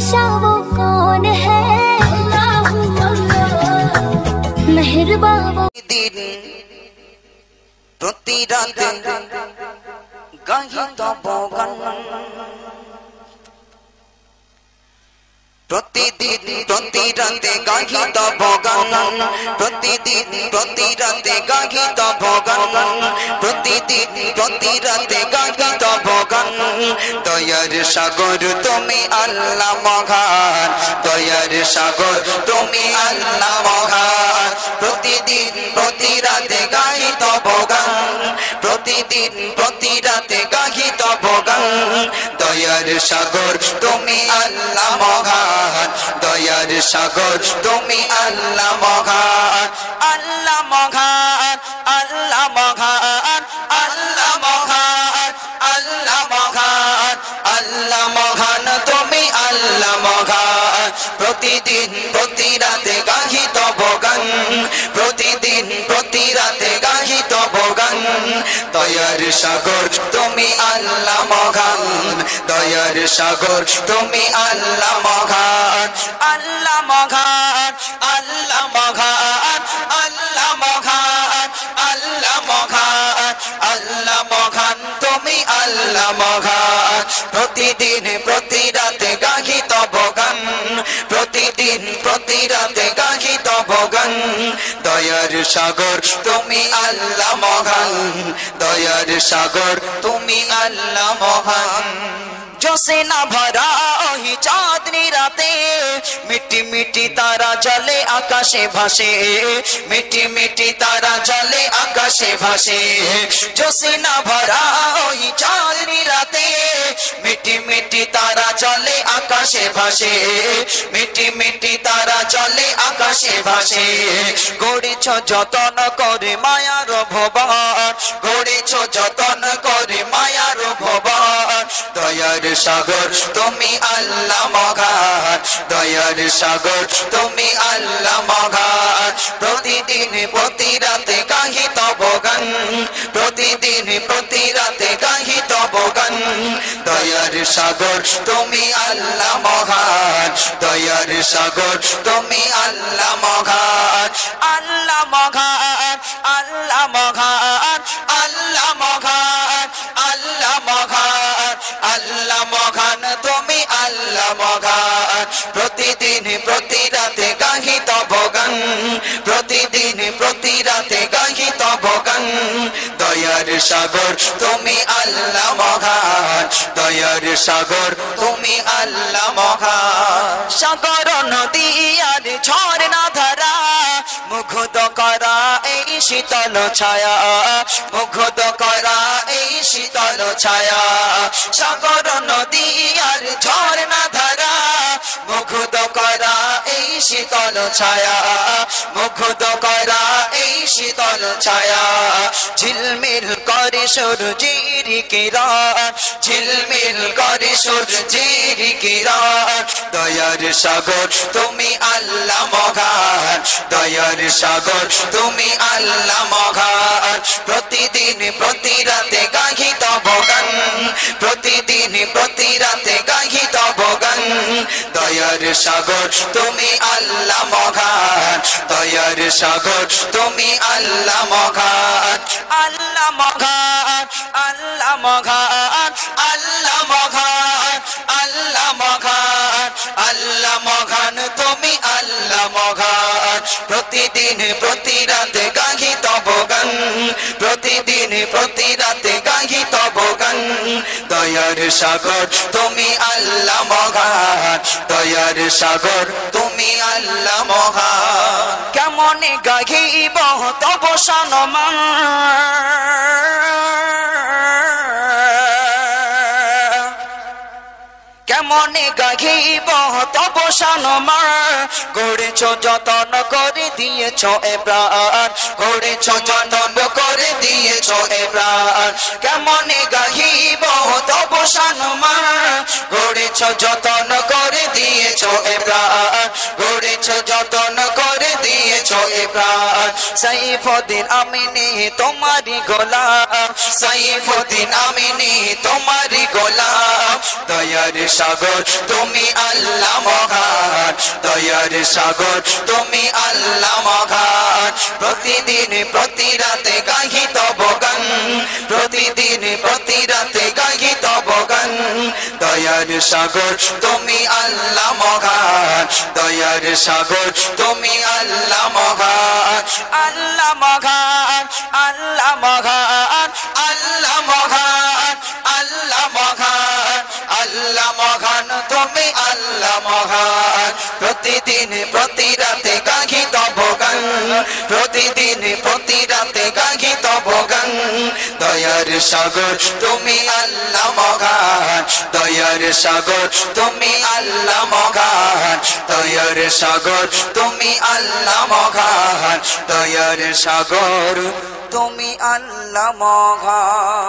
बादशाह वो कौन है, अल्लाह मेहरबान वो। दिन प्रति राते गाही तब गान, प्रतिदिन प्रति राते गाही तब गान, प्रतिदिन प्रति राते गाही तब गान, प्रतिदिन प्रति राते गाही तब गान। দয়ার সাগর তুমি আল্লাহ মহান, দয়ার সাগর তুমি আল্লাহ মহান। প্রতিদিন প্রতি রাতে গাহি তব গান, প্রতিদিন প্রতি রাতে গাহি তব গান। দয়ার সাগর তুমি আল্লাহ মহান, দয়ার সাগর তুমি আল্লাহ মহান। আল্লাহ মহান, আল্লাহ মহান, আল্লাহ মহান, আল্লাহ মহান, আল্লাহ মহান তুমি আল্লাহ মহান। প্রতিদিন প্রতি রাতে গাহি তব গান, প্রতিদিন প্রতি রাতে গাহি তব গান। দয়ার সাগর তুমি আল্লাহ মহান, দয়ার সাগর তুমি আল্লাহ মহান। আল্লাহ মহান, আল্লাহ মহান, আল্লাহ মহান, আল্লাহ মহান, আল্লাহ মহান তুমি আল্লাহ মহান। প্রতিদিন প্রতি রাতে গাহি তব গান, প্রতিদিন প্রতি রাতে গাহি তব গান। দয়ার সাগর তুমি আল্লাহ মহান, দয়ার সাগর তুমি আল্লাহ মহান। जोसे ना भरा ओही चांदनी राते, मिट्टी मिट्टी तारा जले आकाशे भासे, मिट्टी मिट्टी तारा जले आकाशे भासे। जोसे ना भरा ओही चांदनी राते, मिट्टी मिट्टी तारा जले आकाशे भासे, मिट्टी मिट्टी तारा जले आकाशे भासे। গড়েছ যতন করে মায়ার ভুবন, গড়েছ যতন করে মায়ার ভুবন। দয়ার সাগর তুমি আল্লাহ মহান, দয়ার সাগর তুমি আল্লাহ মহান। প্রতিদিন প্রতি রাতে গাহি তব গান, প্রতিদিন প্রতি রাতে গাহি তব গান। দয়ার সাগর তুমি আল্লাহ মহান, দয়ার সাগর তুমি আল্লাহ মহান। আল্লাহ মহান, আল্লাহ মহান, আল্লাহ মহান, আল্লাহ মহান, আল্লাহ মহান তুমি আল্লাহ মহান। প্রতিদিন প্রতি রাতে গাহি তব গান, প্রতিদিন প্রতি রাতে গাহি তব গান। দয়ার সাগর তুমি আল্লাহ মহান, দয়ার সাগর তুমি আল্লাহ মহান। সাগর নদী আর ঝর্ণা ধারা মুগ্ধ করা এই শীতল ছায়া, মুগ্ধ করা এই শীতল ছায়া। সাগর নদী আর ঝর্ণা ধারা মুগ্ধ করা এই শীতল ছায়া, মুগ্ধ করা এই শীতল ছায়া। ঝিলমিল করে সূর্যের কিরণ, ঝিলমিল করে সূর্যের কিরণ। দয়ার সাগর তুমি আল্লাহ মহান, দয়ার সাগর তুমি আল্লাহ মহান। প্রতিদিন প্রতি রাতে গাহি তব গান, প্রতিদিন প্রতি রাতে গাহি তব গান। দয়ার সাগর তুমি আল্লাহ মহান, দয়ার সাগর তুমি আল্লাহ মহান। আল্লাহ মহান, আল্লাহ মহান, আল্লাহ মহান, আল্লাহ মহান, আল্লাহ মহান তুমি আল্লাহ মহান। প্রতিদিন প্রতি রাতে গাহি তব গান, প্রতিদিন প্রতি রাতে গাহি তব গান। দয়ার সাগর তুমি আল্লাহ মহান, দয়ার সাগর তুমি আল্লাহ মহান। কেমন গাহিব তব সম্মান, কেমনে গাহিব তব সম্মান। গড়েছ যতন করে দিয়েছ এ প্রাণ, গড়েছ যতন করে দিয়েছ এ প্রাণ। কেমনে গাহিব তব সম্মান, গড়েছ যতন করে দিয়েছ এ প্রাণ, গড়েছ যতন করে দিয়েছ এ প্রাণ সাইফুদ্দিন আমিনী তোমারি গোলাম সাইফুদ্দিন আমিনী তোমারি গোলাম দয়ার সাগর তুমি আল্লাহ মহান দয়ার সাগর তুমি আল্লাহ মহান প্রতিদিন প্রতি রাতে গাহি তব গান প্রতিদিন প্রতি রাতে গাহি তব গান দয়ার সাগর তুমি আল্লাহ মহান দয়ার সাগর তুমি আল্লাহ মহান আল্লাহ মহান আল্লাহ মহান আল্লাহ মহান আল্লাহ মহান আল্লাহ মহান তুমি আল্লাহ মহান প্রতিদিন প্রতি রাতে গাহি তব গান প্রতিদিন প্রতি রাতে গাহি তব গান দয়ার সাগর তুমি আল্লাহ মহান দয়ার সাগর তুমি আল্লাহ মহান দয়ার সাগর তুমি আল্লাহ মহান দয়ার সাগর তুমি আল্লাহ মহান